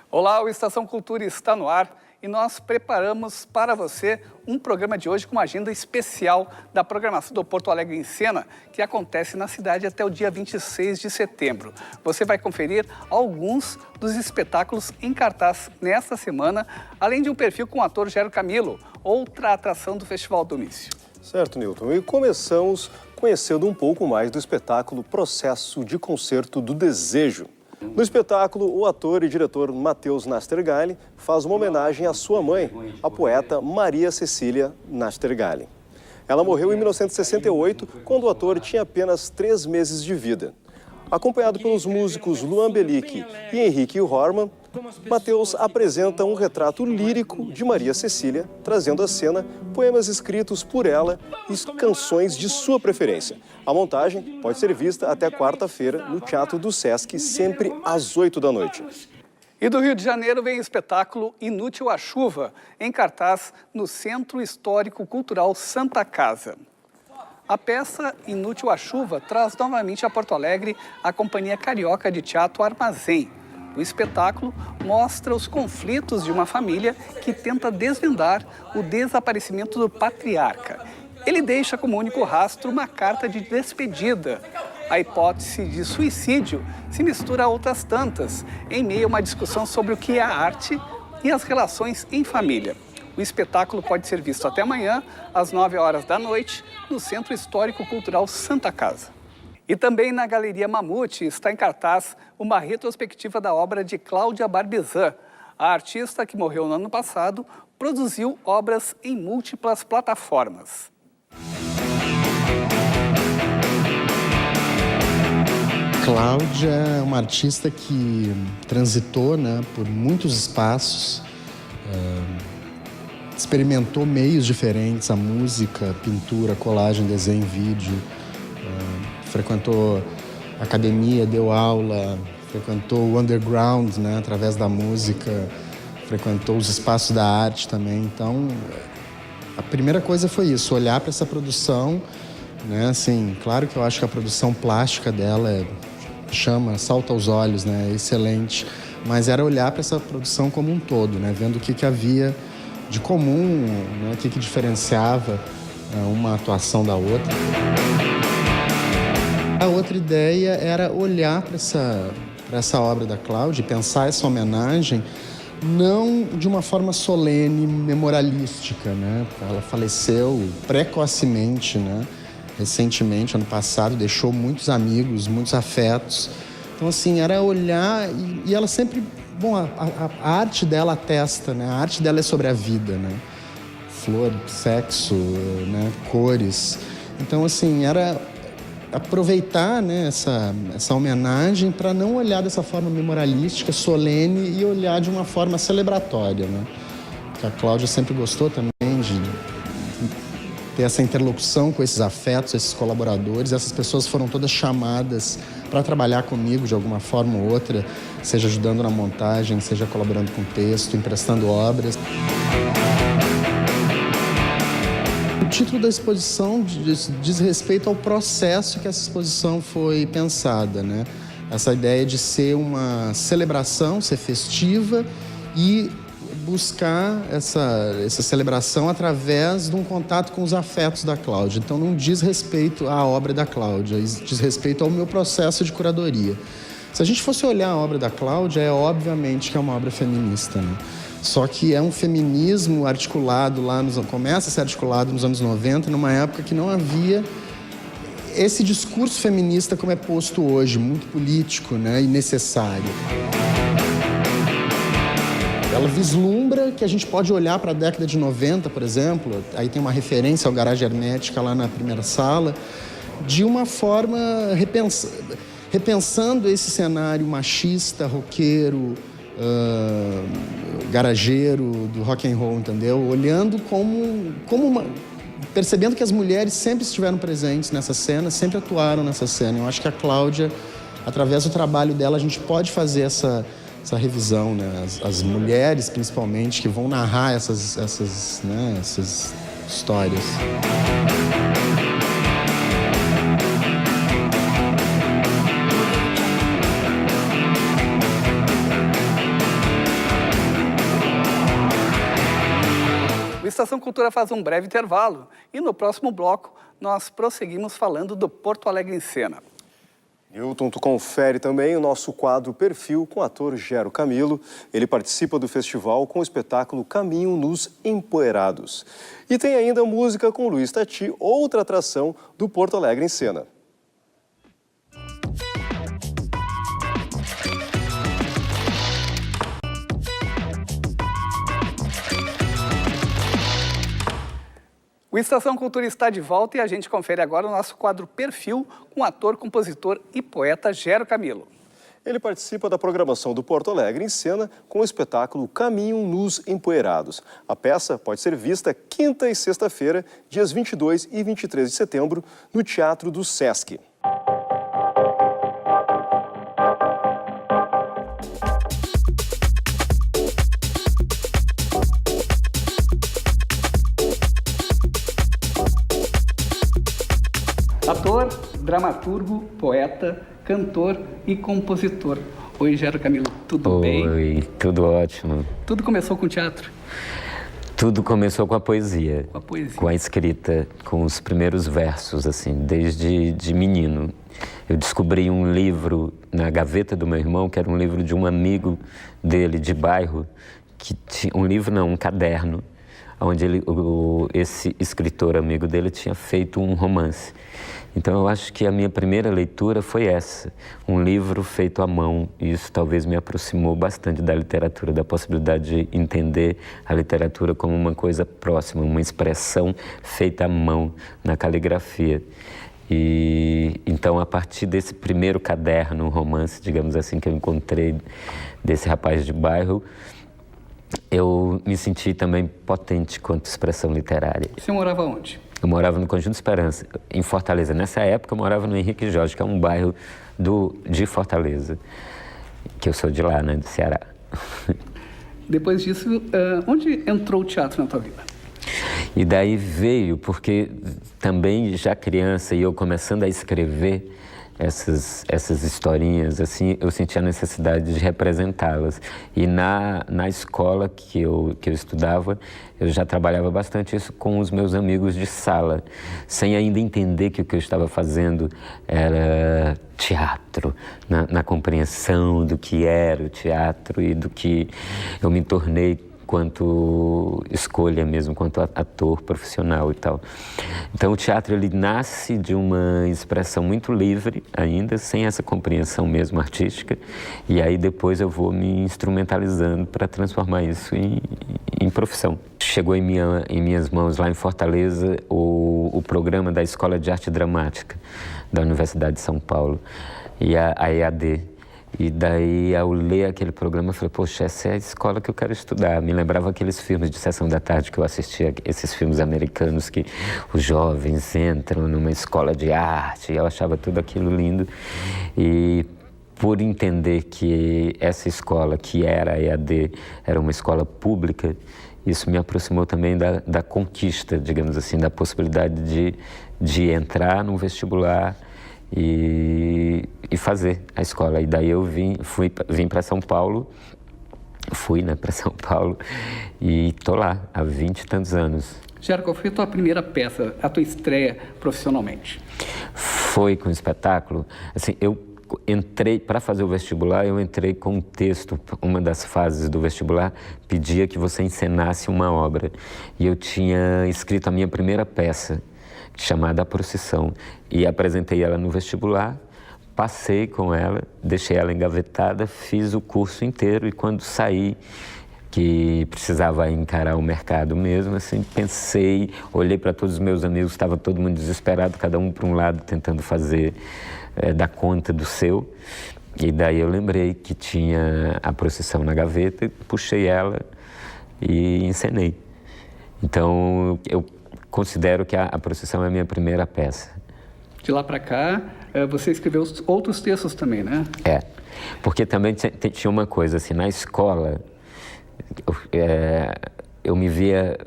Olá, o Estação Cultura está no ar e nós preparamos para você um programa de hoje com uma agenda especial da programação do Porto Alegre em Cena, que acontece na cidade até o dia 26 de setembro. Você vai conferir alguns dos espetáculos em cartaz nesta semana, além de um perfil com o ator Gero Camilo, outra atração do Festival do Mício. Certo, Nilton. E começamos conhecendo um pouco mais do espetáculo Processo de Concerto do Desejo. No espetáculo, o ator e diretor Matheus Nastergalli faz uma homenagem à sua mãe, a poeta Maria Cecília Nastergalli. Ela morreu em 1968, quando o ator tinha apenas 3 meses de vida. Acompanhado pelos músicos Luan Belic e Henrique Horman, Matheus apresenta um retrato lírico de Maria Cecília, trazendo à cena poemas escritos por ela e canções de sua preferência. A montagem pode ser vista até quarta-feira no Teatro do Sesc, sempre às 8 da noite. E do Rio de Janeiro vem o espetáculo Inútil a Chuva, em cartaz no Centro Histórico Cultural Santa Casa. A peça Inútil a Chuva traz novamente a Porto Alegre a companhia carioca de teatro Armazém. O espetáculo mostra os conflitos de uma família que tenta desvendar o desaparecimento do patriarca. Ele deixa como único rastro uma carta de despedida. A hipótese de suicídio se mistura a outras tantas, em meio a uma discussão sobre o que é a arte e as relações em família. O espetáculo pode ser visto até amanhã, às 9 horas da noite, no Centro Histórico Cultural Santa Casa. E também na Galeria Mamute está em cartaz uma retrospectiva da obra de Cláudia Barbizan. A artista, que morreu no ano passado, produziu obras em múltiplas plataformas. Cláudia é uma artista que transitou, por muitos espaços, experimentou meios diferentes, a música, pintura, colagem, desenho, vídeo, frequentou academia, deu aula, frequentou o underground, através da música, frequentou os espaços da arte também. Então, a primeira coisa foi isso, olhar para essa produção, assim, claro que eu acho que a produção plástica dela salta aos olhos, é excelente, mas era olhar para essa produção como um todo, vendo o que havia de comum, o que diferenciava uma atuação da outra. A outra ideia era olhar para essa obra da Cláudia e pensar essa homenagem não de uma forma solene, memorialística, Ela faleceu precocemente, recentemente, ano passado, deixou muitos amigos, muitos afetos. Então, assim, era olhar e ela sempre... Bom, a arte dela atesta, A arte dela é sobre a vida, Flor, sexo, cores. Então, assim, era aproveitar, essa homenagem para não olhar dessa forma memorialística, solene e olhar de uma forma celebratória, Que a Cláudia sempre gostou também de ter essa interlocução com esses afetos, esses colaboradores. Essas pessoas foram todas chamadas para trabalhar comigo de alguma forma ou outra, seja ajudando na montagem, seja colaborando com texto, emprestando obras. O título da exposição diz respeito ao processo que essa exposição foi pensada, Essa ideia de ser uma celebração, ser festiva e buscar essa celebração através de um contato com os afetos da Cláudia. Então, não diz respeito à obra da Cláudia, diz respeito ao meu processo de curadoria. Se a gente fosse olhar a obra da Cláudia, obviamente que é uma obra feminista, Só que é um feminismo articulado começa a ser articulado nos anos 90, numa época que não havia esse discurso feminista como é posto hoje, muito político, e necessário. Ela vislumbra que a gente pode olhar para a década de 90, por exemplo, aí tem uma referência ao Garagem Hermética lá na primeira sala, de uma forma repensando esse cenário machista, roqueiro, garageiro do rock and roll, entendeu? Olhando percebendo que as mulheres sempre estiveram presentes nessa cena, sempre atuaram nessa cena. Eu acho que a Cláudia, através do trabalho dela, a gente pode fazer revisão, né? As mulheres, principalmente, que vão narrar essas histórias. O Estação Cultura faz um breve intervalo e no próximo bloco nós prosseguimos falando do Porto Alegre em Cena. Hilton, tu confere também o nosso quadro Perfil com o ator Gero Camilo. Ele participa do festival com o espetáculo Caminho nos Empoeirados. E tem ainda música com Luiz Tati, outra atração do Porto Alegre em Cena. O Estação Cultura está de volta e a gente confere agora o nosso quadro Perfil com o ator, compositor e poeta Gero Camilo. Ele participa da programação do Porto Alegre em Cena com o espetáculo Caminho nos Empoeirados. A peça pode ser vista quinta e sexta-feira, dias 22 e 23 de setembro, no Teatro do Sesc. Ator, dramaturgo, poeta, cantor e compositor. Oi, Gero Camilo, tudo bem? Oi, tudo ótimo. Tudo começou com teatro? Tudo começou com a poesia. Com a poesia. Com a escrita, com os primeiros versos, assim, desde de menino. Eu descobri um livro na gaveta do meu irmão, que era um livro de um amigo dele, de bairro, que tinha, um caderno, onde esse escritor amigo dele tinha feito um romance. Então eu acho que a minha primeira leitura foi essa, um livro feito à mão, e isso talvez me aproximou bastante da literatura, da possibilidade de entender a literatura como uma coisa próxima, uma expressão feita à mão, na caligrafia. E então, a partir desse primeiro caderno, um romance, digamos assim, que eu encontrei desse rapaz de bairro, eu me senti também potente quanto expressão literária. Você morava onde? Eu morava no Conjunto Esperança, em Fortaleza. Nessa época, eu morava no Henrique Jorge, que é um bairro de Fortaleza, que eu sou de lá, né, do Ceará. Depois disso, onde entrou o teatro na tua vida? E daí veio, porque também já criança e eu começando a escrever essas historinhas, assim, eu sentia a necessidade de representá-las. E na escola que eu estudava, eu já trabalhava bastante isso com os meus amigos de sala, sem ainda entender que o que eu estava fazendo era teatro, na compreensão do que era o teatro e do que eu me tornei quanto escolha mesmo, quanto ator profissional e tal. Então o teatro, ele nasce de uma expressão muito livre ainda, sem essa compreensão mesmo artística, e aí depois eu vou me instrumentalizando para transformar isso em profissão. Chegou em minhas mãos lá em Fortaleza o programa da Escola de Arte Dramática da Universidade de São Paulo, e a EAD. E daí, ao ler aquele programa, eu falei, poxa, essa é a escola que eu quero estudar. Me lembrava aqueles filmes de Sessão da Tarde que eu assistia, esses filmes americanos que os jovens entram numa escola de arte. Eu achava tudo aquilo lindo. E por entender que essa escola, que era a EAD, era uma escola pública, isso me aproximou também da conquista, digamos assim, da possibilidade de entrar num vestibular e fazer a escola. E daí eu vim para São Paulo, para São Paulo e tô lá há 20 e tantos anos. Gero, qual foi a tua primeira peça, a tua estreia profissionalmente? Foi com o espetáculo. Assim, eu entrei para fazer o vestibular, eu entrei com um texto, uma das fases do vestibular pedia que você encenasse uma obra. E eu tinha escrito a minha primeira peça, chamada A Procissão, e apresentei ela no vestibular, passei com ela, deixei ela engavetada, fiz o curso inteiro, e quando saí, que precisava encarar o mercado mesmo, assim, pensei, olhei para todos os meus amigos, estava todo mundo desesperado, cada um para um lado, tentando fazer, dar conta do seu, e daí eu lembrei que tinha A Procissão na gaveta, puxei ela e encenei. Então, eu considero que a Procissão é a minha primeira peça. De lá para cá, você escreveu outros textos também, né? É. Porque também tinha uma coisa, assim, na escola, eu me via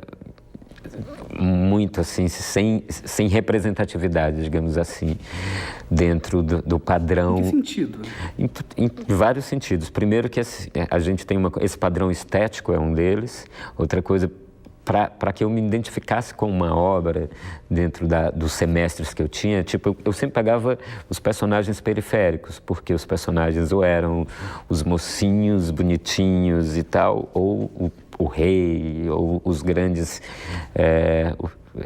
muito, assim, sem representatividade, digamos assim, dentro do padrão. Em que sentido? Em vários sentidos. Primeiro que a gente tem esse padrão estético é um deles. Outra coisa, para que eu me identificasse com uma obra dentro dos semestres que eu tinha, tipo, eu sempre pegava os personagens periféricos, porque os personagens ou eram os mocinhos bonitinhos e tal, ou o rei, ou os grandes,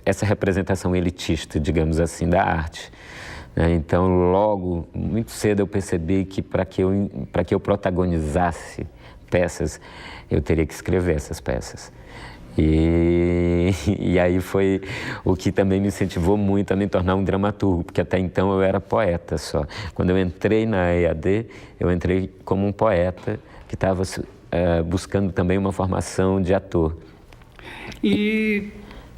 essa representação elitista, digamos assim, da arte. Então, logo, muito cedo eu percebi que para que eu protagonizasse peças, eu teria que escrever essas peças. E aí foi o que também me incentivou muito a me tornar um dramaturgo, porque até então eu era poeta só. Quando eu entrei na EAD, eu entrei como um poeta que estava buscando também uma formação de ator. E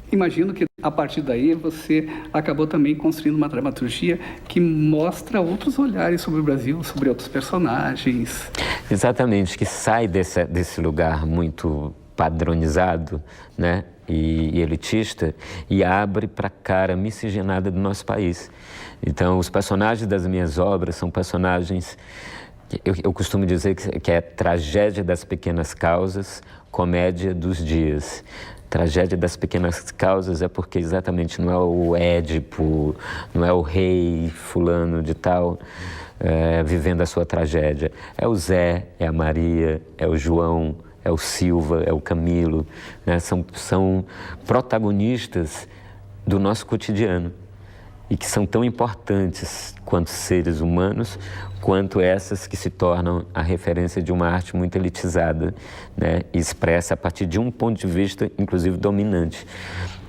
imagino que a partir daí você acabou também construindo uma dramaturgia que mostra outros olhares sobre o Brasil, sobre outros personagens. Exatamente, que sai desse lugar muito padronizado, né, e elitista, e abre para a cara miscigenada do nosso país. Então, os personagens das minhas obras são personagens, eu costumo dizer que é tragédia das pequenas causas, comédia dos dias. Tragédia das pequenas causas é porque exatamente não é o Édipo, não é o rei fulano de tal, vivendo a sua tragédia. É o Zé, é a Maria, é o João, é o Silva, é o Camilo, né? São protagonistas do nosso cotidiano e que são tão importantes quanto seres humanos, quanto essas que se tornam a referência de uma arte muito elitizada, né? E expressa a partir de um ponto de vista, inclusive, dominante.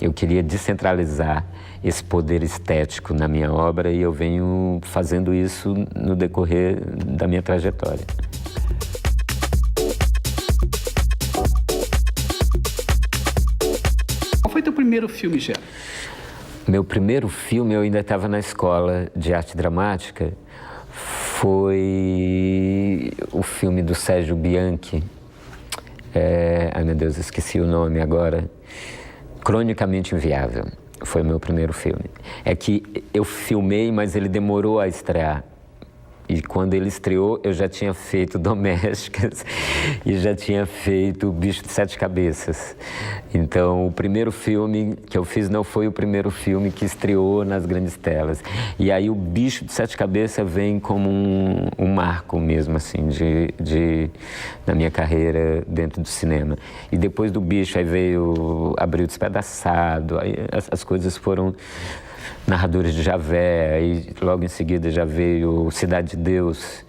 Eu queria descentralizar esse poder estético na minha obra e eu venho fazendo isso no decorrer da minha trajetória. Qual foi teu primeiro filme, Gero? Meu primeiro filme, eu ainda estava na escola de arte dramática, foi o filme do Sérgio Bianchi. Ai meu Deus, esqueci o nome agora. Cronicamente Inviável. Foi o meu primeiro filme. É que eu filmei, mas ele demorou a estrear. E quando ele estreou, eu já tinha feito Domésticas e já tinha feito Bicho de Sete Cabeças. Então, o primeiro filme que eu fiz não foi o primeiro filme que estreou nas grandes telas. E aí o Bicho de Sete Cabeças vem como um marco mesmo, assim, na minha carreira dentro do cinema. E depois do Bicho, aí veio Abril Despedaçado, aí as coisas foram... Narradores de Javé, aí logo em seguida já veio Cidade de Deus.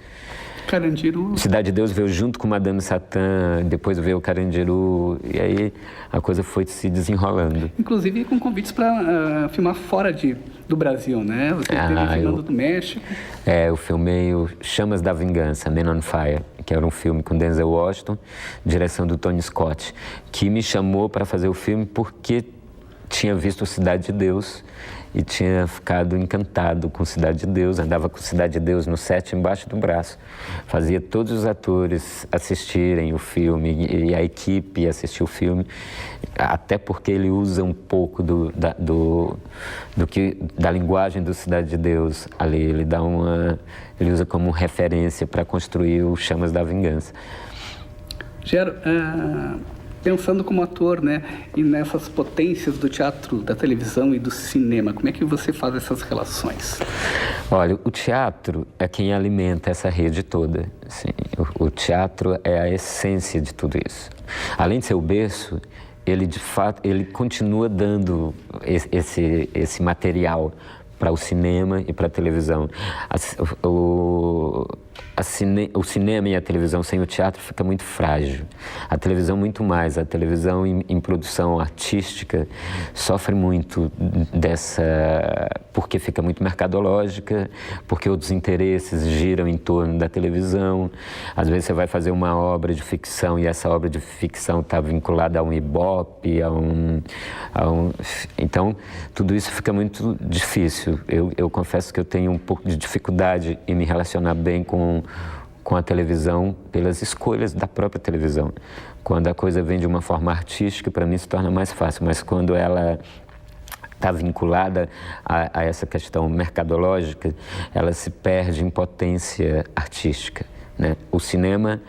Carandiru. Cidade de Deus veio junto com Madame Satã, depois veio o Carandiru, e aí a coisa foi se desenrolando. Inclusive com convites para filmar fora do Brasil, né? Você esteve filmando do México. Eu filmei o Chamas da Vingança, Men on Fire, que era um filme com Denzel Washington, direção do Tony Scott, que me chamou para fazer o filme porque tinha visto Cidade de Deus e tinha ficado encantado com Cidade de Deus, andava com Cidade de Deus no set embaixo do braço. Fazia todos os atores assistirem o filme e a equipe assistir o filme, até porque ele usa um pouco da linguagem do Cidade de Deus ali, ele usa como referência para construir o Chamas da Vingança. Gero, pensando como ator, né, e nessas potências do teatro, da televisão e do cinema, como é que você faz essas relações? Olha, o teatro é quem alimenta essa rede toda. Assim, o teatro é a essência de tudo isso. Além de ser o berço, ele de fato, ele continua dando esse material para o cinema e para a televisão. O cinema e a televisão sem o teatro fica muito frágil. A televisão muito mais. A televisão em produção artística sofre muito porque fica muito mercadológica, porque outros interesses giram em torno da televisão. Às vezes você vai fazer uma obra de ficção e essa obra de ficção está vinculada a um ibope, Então, tudo isso fica muito difícil. Eu confesso que eu tenho um pouco de dificuldade em me relacionar bem com com a televisão pelas escolhas da própria televisão. Quando a coisa vem de uma forma artística, para mim se torna mais fácil, mas quando ela está vinculada a essa questão mercadológica, ela se perde em potência artística, né? O cinema,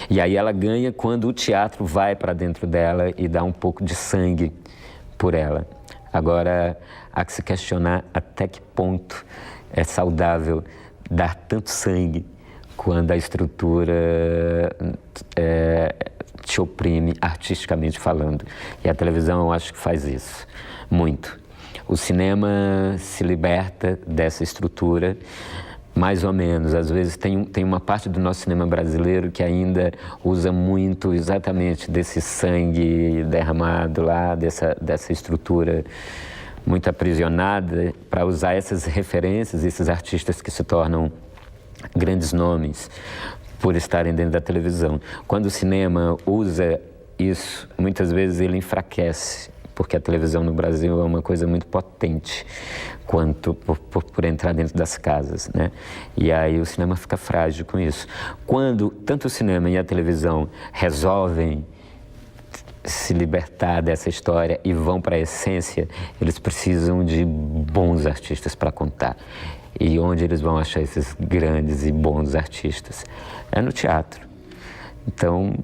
e aí ela ganha quando o teatro vai para dentro dela e dá um pouco de sangue por ela. Agora, há que se questionar até que ponto é saudável dar tanto sangue quando a estrutura te oprime artisticamente falando. E a televisão, eu acho que faz isso, muito. O cinema se liberta dessa estrutura, mais ou menos. Às vezes tem uma parte do nosso cinema brasileiro que ainda usa muito exatamente desse sangue derramado lá, dessa estrutura muito aprisionada, para usar essas referências, esses artistas que se tornam grandes nomes por estarem dentro da televisão. Quando o cinema usa isso, muitas vezes ele enfraquece, porque a televisão no Brasil é uma coisa muito potente quanto por entrar dentro das casas, né? E aí o cinema fica frágil com isso. Quando tanto o cinema e a televisão resolvem se libertar dessa história e vão para a essência, eles precisam de bons artistas para contar. E onde eles vão achar esses grandes e bons artistas? É no teatro. Então,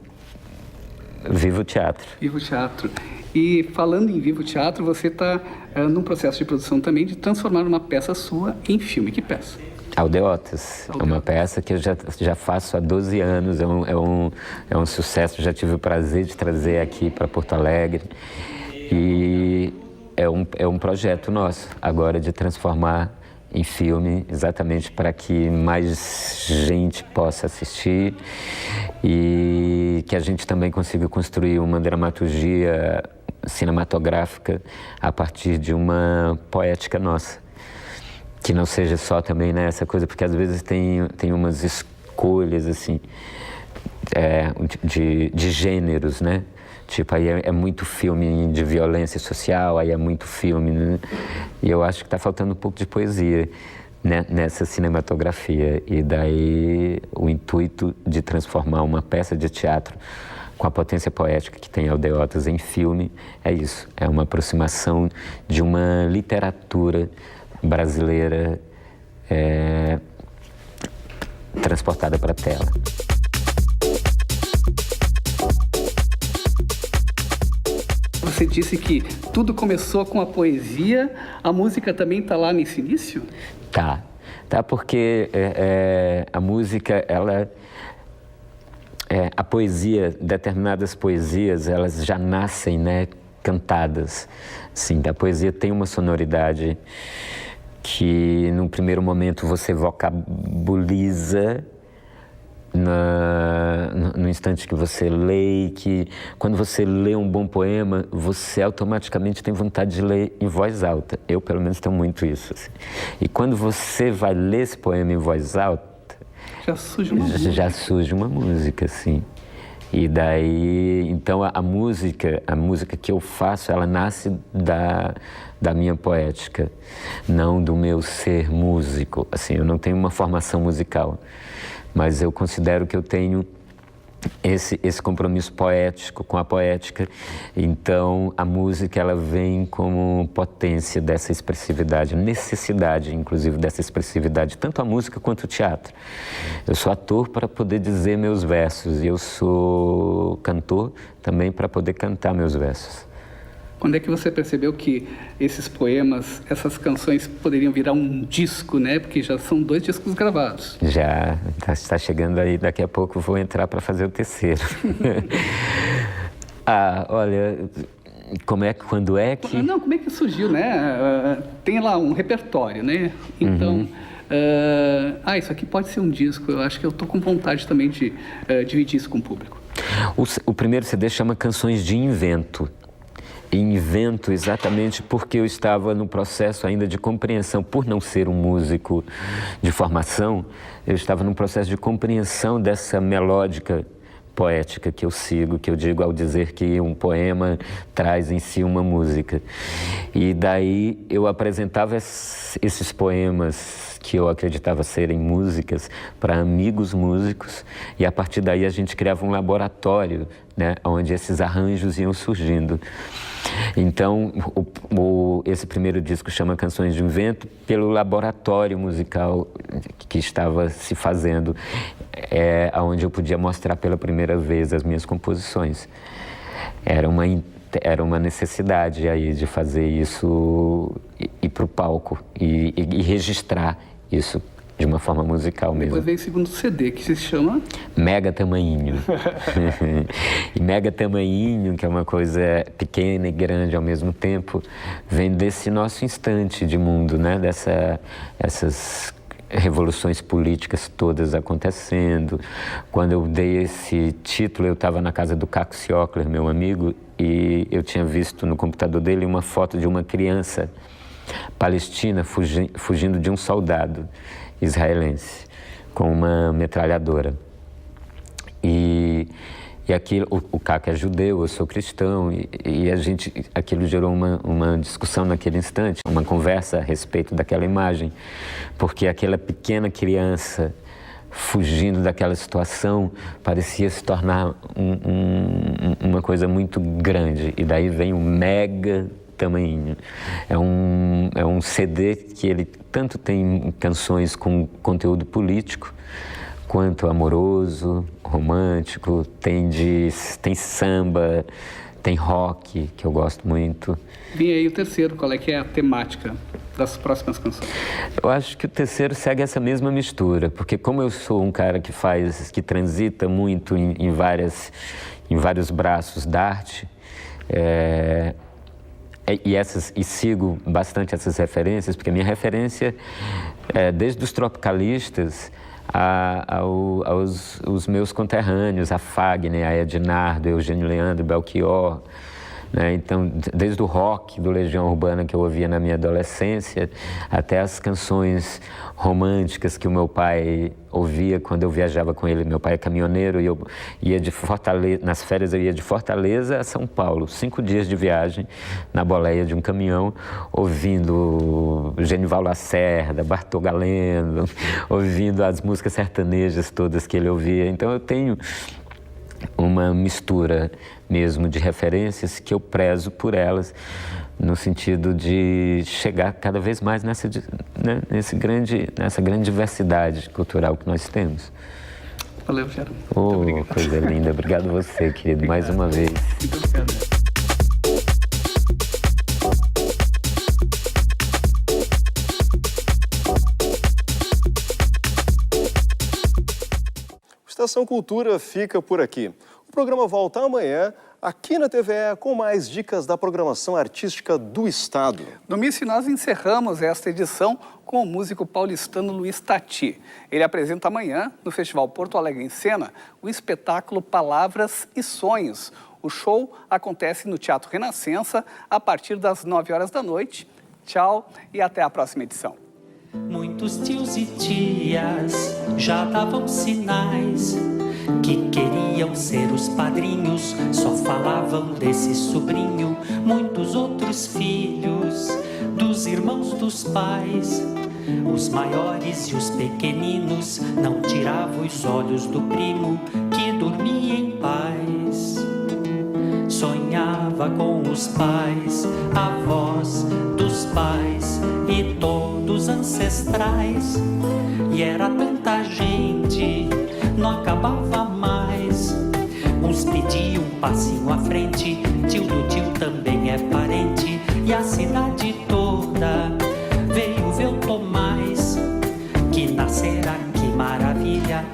viva o teatro. Viva o teatro. E falando em Viva o Teatro, você está num processo de produção também de transformar uma peça sua em filme. Que peça? Aldeotas. É uma peça que eu já faço há 12 anos, é um sucesso, já tive o prazer de trazer aqui para Porto Alegre. E é um projeto nosso, agora, de transformar em filme, exatamente para que mais gente possa assistir e que a gente também consiga construir uma dramaturgia cinematográfica a partir de uma poética nossa. Que não seja só também nessa coisa, porque às vezes tem umas escolhas assim, de gêneros, né? Tipo, aí é muito filme de violência social, aí é muito filme, né? E eu acho que está faltando um pouco de poesia, né, nessa cinematografia. E daí o intuito de transformar uma peça de teatro com a potência poética que tem Aldeotas em filme é isso. É uma aproximação de uma literatura brasileira transportada para a tela. Você disse que tudo começou com a poesia, a música também está lá nesse início? Tá porque a música, a poesia, determinadas poesias, elas já nascem, né, cantadas. Sim, a poesia tem uma sonoridade que, num primeiro momento, você vocabuliza no instante que você lê, que quando você lê um bom poema, você automaticamente tem vontade de ler em voz alta. Eu, pelo menos, tenho muito isso. Assim. E quando você vai ler esse poema em voz alta, já surge uma música, assim. E daí, então, a música que eu faço, ela nasce da minha poética, não do meu ser músico. Assim, eu não tenho uma formação musical. Mas eu considero que eu tenho esse compromisso poético com a poética. Então, a música, ela vem como potência dessa expressividade, necessidade, inclusive, dessa expressividade, tanto a música quanto o teatro. Eu sou ator para poder dizer meus versos e eu sou cantor também para poder cantar meus versos. Quando é que você percebeu que esses poemas, essas canções poderiam virar um disco, né? Porque já são 2 discos gravados. Já, está chegando aí, daqui a pouco vou entrar para fazer o terceiro. Olha, quando é que... Não, como é que surgiu, né? Tem lá um repertório, né? Então, isso aqui pode ser um disco. Eu acho que eu estou com vontade também de dividir isso com o público. O primeiro CD chama Canções de Invento. Invento exatamente porque eu estava no processo ainda de compreensão, por não ser um músico de formação, eu estava num processo de compreensão dessa melódica poética que eu sigo, que eu digo ao dizer que um poema traz em si uma música. E daí eu apresentava esses poemas que eu acreditava serem músicas para amigos músicos, e a partir daí a gente criava um laboratório, né, onde esses arranjos iam surgindo. Então, esse primeiro disco chama Canções de um Vento pelo laboratório musical que estava se fazendo, onde eu podia mostrar pela primeira vez as minhas composições. Era uma necessidade aí de fazer isso, ir para o palco e registrar isso de uma forma musical mesmo. Depois veio o segundo CD, que se chama... Mega Tamanhinho. E Mega Tamanhinho, que é uma coisa pequena e grande ao mesmo tempo, vem desse nosso instante de mundo, né? Essas revoluções políticas todas acontecendo. Quando eu dei esse título, eu estava na casa do Caco Ciocler, meu amigo, e eu tinha visto no computador dele uma foto de uma criança palestina fugindo de um soldado israelense com uma metralhadora. E aquilo, o Caco é judeu, eu sou cristão, e aquilo gerou uma discussão naquele instante, uma conversa a respeito daquela imagem, porque aquela pequena criança fugindo daquela situação parecia se tornar uma coisa muito grande, e daí vem o Mega Tamanhinho. É um CD que ele tanto tem canções com conteúdo político, quanto amoroso, romântico, tem samba, tem rock, que eu gosto muito. Vem aí o terceiro, qual é que é a temática das próximas canções? Eu acho que o terceiro segue essa mesma mistura, porque como eu sou um cara que transita muito em vários braços da arte, e sigo bastante essas referências, porque a minha referência é desde os tropicalistas aos meus conterrâneos, a Fagner, a Ednardo, Eugênio Leandro, Belchior, né? Então, desde o rock do Legião Urbana que eu ouvia na minha adolescência, até as canções românticas que o meu pai ouvia quando eu viajava com ele. Meu pai é caminhoneiro e eu ia de Fortaleza, nas férias eu ia de Fortaleza a São Paulo, 5 dias de viagem na boleia de um caminhão, ouvindo Genival Lacerda, Bartol Galeno, ouvindo as músicas sertanejas todas que ele ouvia. Então eu tenho uma mistura mesmo de referências que eu prezo por elas, no sentido de chegar cada vez mais nessa grande diversidade cultural que nós temos. Valeu, Gero. Oh, coisa linda. Obrigado você, querido, mais uma vez. Muito obrigado. Estação Cultura fica por aqui. O programa volta amanhã, aqui na TVE, com mais dicas da programação artística do Estado. Domice, nós encerramos esta edição com o músico paulistano Luiz Tati. Ele apresenta amanhã, no Festival Porto Alegre em Cena, o espetáculo Palavras e Sonhos. O show acontece no Teatro Renascença a partir das 9 horas da noite. Tchau e até a próxima edição. Muitos tios e tias já davam sinais que queriam ser os padrinhos, só falavam desse sobrinho. Muitos outros filhos dos irmãos dos pais, os maiores e os pequeninos, não tiravam os olhos do primo que dormia em paz. Sonhava com os pais, avós dos pais e todos ancestrais. E era tanta gente, não acabava mais. Uns pediam um passinho à frente, tio do tio também é parente. E a cidade toda veio ver o Tomás, que nascera, que maravilha,